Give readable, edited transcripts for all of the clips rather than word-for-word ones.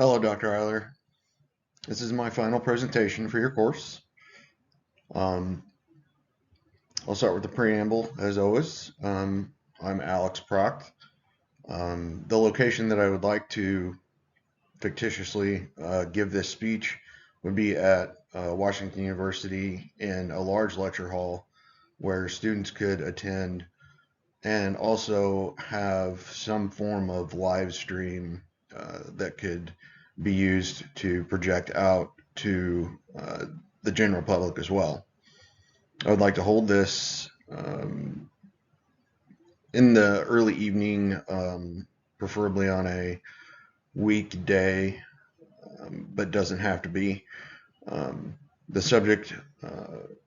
Hello, Dr. Eiler. This is my final presentation for your course. Um, I'll start with the preamble, as always. I'm Alex Pracht. The location that I would like to fictitiously give this speech would be at Washington University in a large lecture hall where students could attend and also have some form of live stream that could be used to project out to the general public as well. I would like to hold this in the early evening, preferably on a weekday, but doesn't have to be. The subject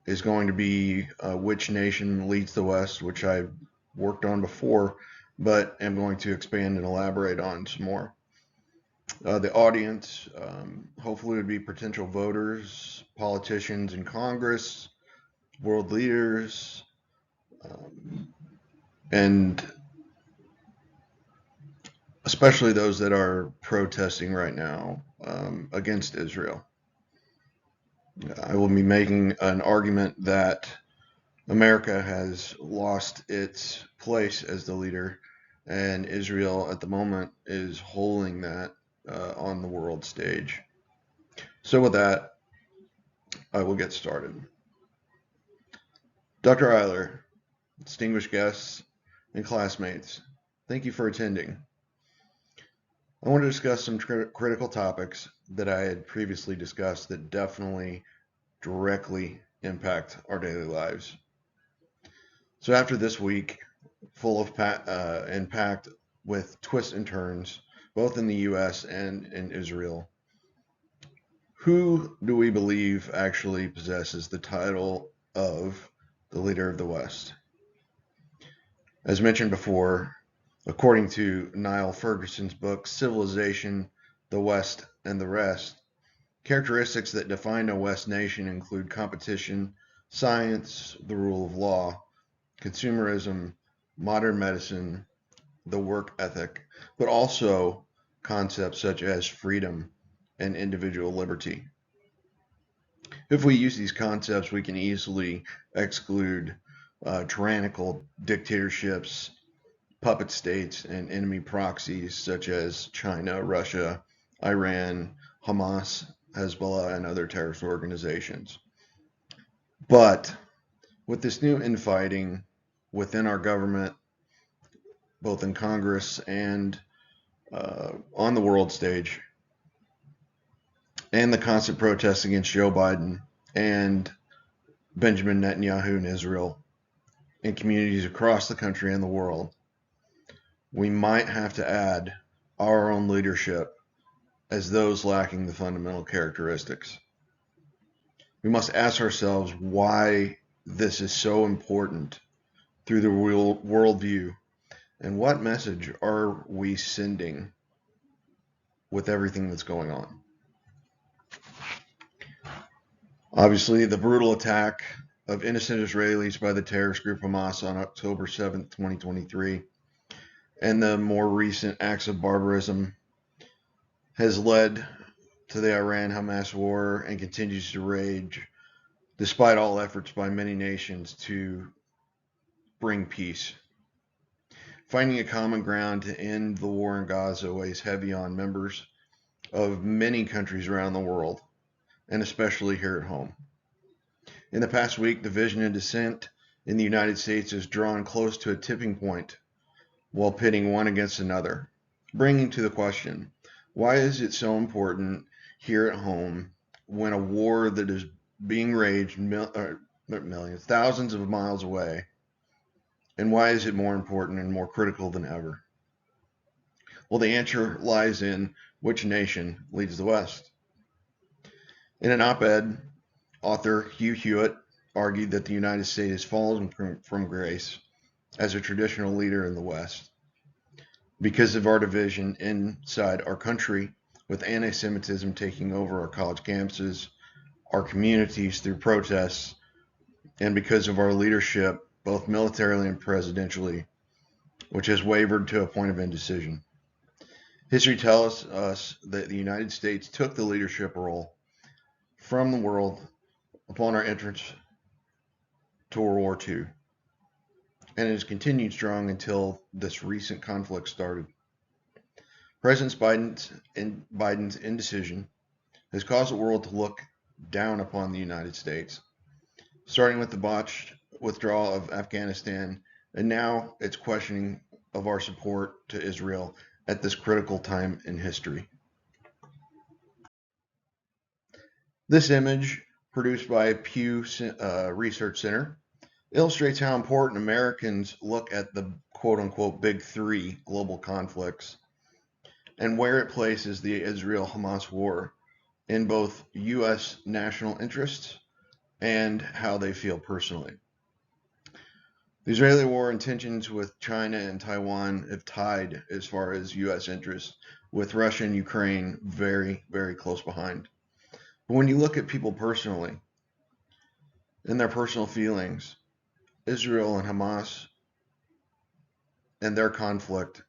is going to be which nation leads the West, which I've worked on before, but am going to expand and elaborate on some more. The audience hopefully would be potential voters, politicians in Congress, world leaders, and especially those that are protesting right now against Israel. I will be making an argument that America has lost its place as the leader, and Israel at the moment is holding that on the world stage. So with that, I will get started. Dr. Eiler, distinguished guests, and classmates, thank you for attending. I want to discuss some critical topics that I had previously discussed that definitely directly impact our daily lives. So after this week, full of impact with twists and turns, both in the U.S. and in Israel, who do we believe actually possesses the title of the leader of the West? As mentioned before, according to Niall Ferguson's book, Civilization, the West, and the Rest, characteristics that define a West nation include competition, science, the rule of law, consumerism, modern medicine, the work ethic, but also concepts such as freedom and individual liberty. If we use these concepts, we can easily exclude tyrannical dictatorships, puppet states, and enemy proxies such as China, Russia, Iran, Hamas, Hezbollah, and other terrorist organizations. But with this new infighting within our government, both in Congress and on the world stage, and the constant protests against Joe Biden and Benjamin Netanyahu in Israel, in communities across the country and the world, we might have to add our own leadership as those lacking the fundamental characteristics. We must ask ourselves why this is so important through the worldview, and what message are we sending with everything that's going on. Obviously, the brutal attack of innocent Israelis by the terrorist group Hamas on October 7th, 2023, and the more recent acts of barbarism has led to the Iran-Hamas war and continues to rage despite all efforts by many nations to bring peace. Finding a common ground to end the war in Gaza weighs heavy on members of many countries around the world, and especially here at home. In the past week, division and dissent in the United States has drawn close to a tipping point while pitting one against another, bringing to the question, why is it so important here at home when a war that is being raged millions, thousands of miles away, and why is it more important and more critical than ever? Well, the answer lies in which nation leads the West. In an op-ed, author Hugh Hewitt argued that the United States has fallen from grace as a traditional leader in the West because of our division inside our country, with anti-Semitism taking over our college campuses, our communities through protests, and because of our leadership, both militarily and presidentially, which has wavered to a point of indecision. History tells us that the United States took the leadership role from the world upon our entrance to World War II, and it has continued strong until this recent conflict started. President Biden's indecision has caused the world to look down upon the United States, starting with the botched withdrawal of Afghanistan, and now it's questioning of our support to Israel at this critical time in history. This image, produced by Pew Research Center, illustrates how important Americans look at the quote-unquote big three global conflicts and where it places the Israel-Hamas war in both U.S. national interests and how they feel personally. The Israeli war and tensions with China and Taiwan have tied as far as U.S. interests, with Russia and Ukraine very, very close behind. But when you look at people personally and their personal feelings, Israel and Hamas and their conflict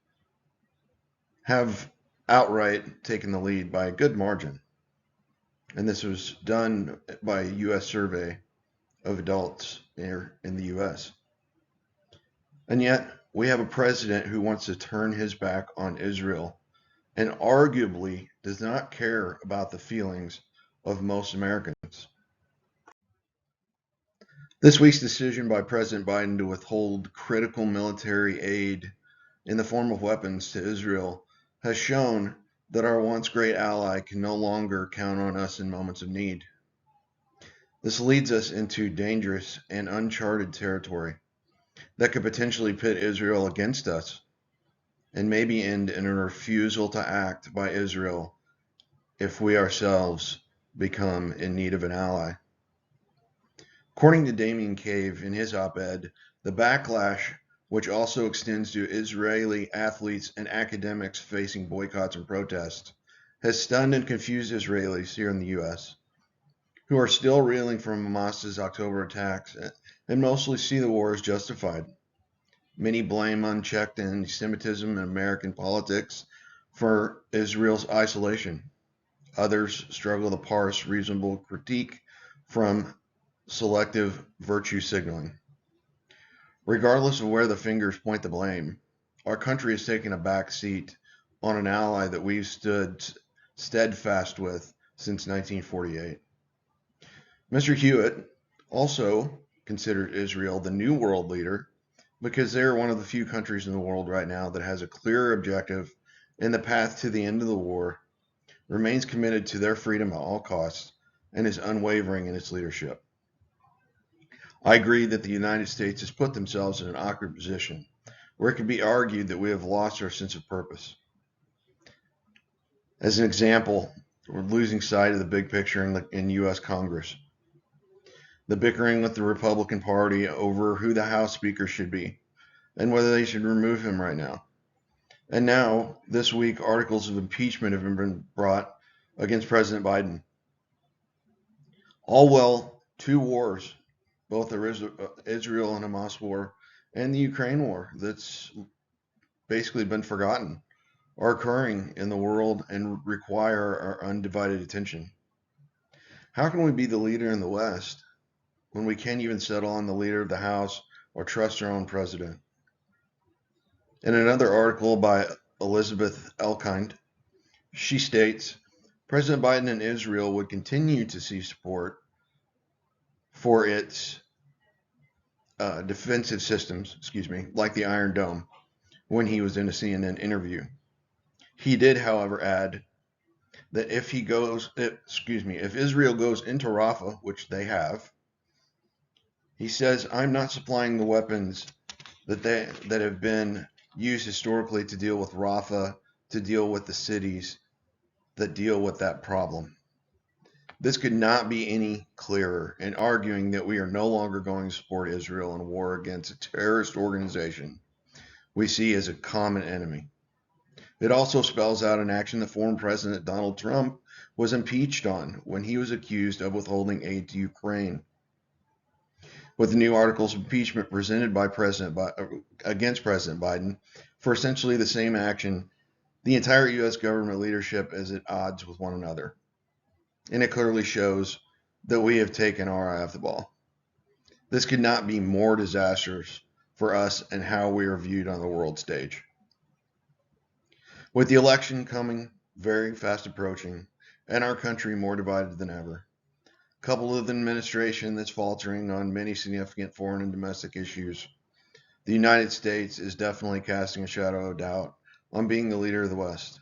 have outright taken the lead by a good margin. And this was done by a U.S. survey of adults here in the U.S. And yet, we have a president who wants to turn his back on Israel and arguably does not care about the feelings of most Americans. This week's decision by President Biden to withhold critical military aid in the form of weapons to Israel has shown that our once great ally can no longer count on us in moments of need. This leads us into dangerous and uncharted territory that could potentially pit Israel against us and maybe end in a refusal to act by Israel if we ourselves become in need of an ally. According to Damien Cave in his op-ed, the backlash, which also extends to Israeli athletes and academics facing boycotts and protests, has stunned and confused Israelis here in the U.S., who are still reeling from Hamas's October attacks and mostly see the war as justified. Many blame unchecked anti-Semitism in American politics for Israel's isolation. Others struggle to parse reasonable critique from selective virtue signaling. Regardless of where the fingers point the blame, our country has taken a back seat on an ally that we've stood steadfast with since 1948. Mr. Hewitt also considered Israel the new world leader because they're one of the few countries in the world right now that has a clear objective in the path to the end of the war, remains committed to their freedom at all costs, and is unwavering in its leadership. I agree that the United States has put themselves in an awkward position where it can be argued that we have lost our sense of purpose. As an example, we're losing sight of the big picture in U.S. Congress. The bickering with the Republican Party over who the House Speaker should be and whether they should remove him right now. And now, this week, articles of impeachment have been brought against President Biden. All well, two wars, both the Israel and Hamas war and the Ukraine war that's basically been forgotten, are occurring in the world and require our undivided attention. How can we be the leader in the West when we can't even settle on the leader of the House or trust our own president? In another article by Elizabeth Elkind, she states, President Biden and Israel would continue to see support for its defensive systems, like the Iron Dome, when he was in a CNN interview. He did, however, add that if Israel goes into Rafah, which they have, he says, I'm not supplying the weapons that have been used historically to deal with Rafah, to deal with the cities that deal with that problem. This could not be any clearer in arguing that we are no longer going to support Israel in a war against a terrorist organization we see as a common enemy. It also spells out an action that former President Donald Trump was impeached on when he was accused of withholding aid to Ukraine. With the new articles of impeachment presented by against President Biden for essentially the same action The entire U.S. government leadership is at odds with one another, and it clearly shows that we have taken our eye off the ball. This could not be more disastrous for us and how we are viewed on the world stage. With the election coming very fast approaching and our country more divided than ever, coupled with an administration that's faltering on many significant foreign and domestic issues, the United States is definitely casting a shadow of doubt on being the leader of the West.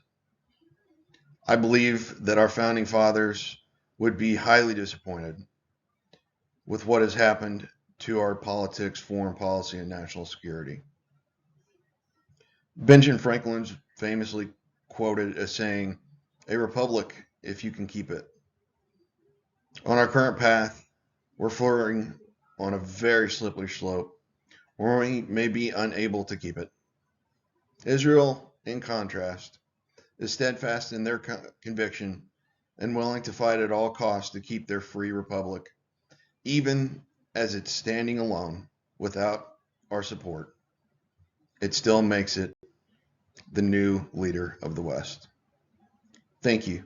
I believe that our founding fathers would be highly disappointed with what has happened to our politics, foreign policy, and national security. Benjamin Franklin's famously quoted as saying, "A republic if you can keep it." On our current path, we're floating on a very slippery slope where we may be unable to keep it. Israel, in contrast, is steadfast in their conviction and willing to fight at all costs to keep their free republic, even as it's standing alone without our support. It still makes it the new leader of the West. Thank you.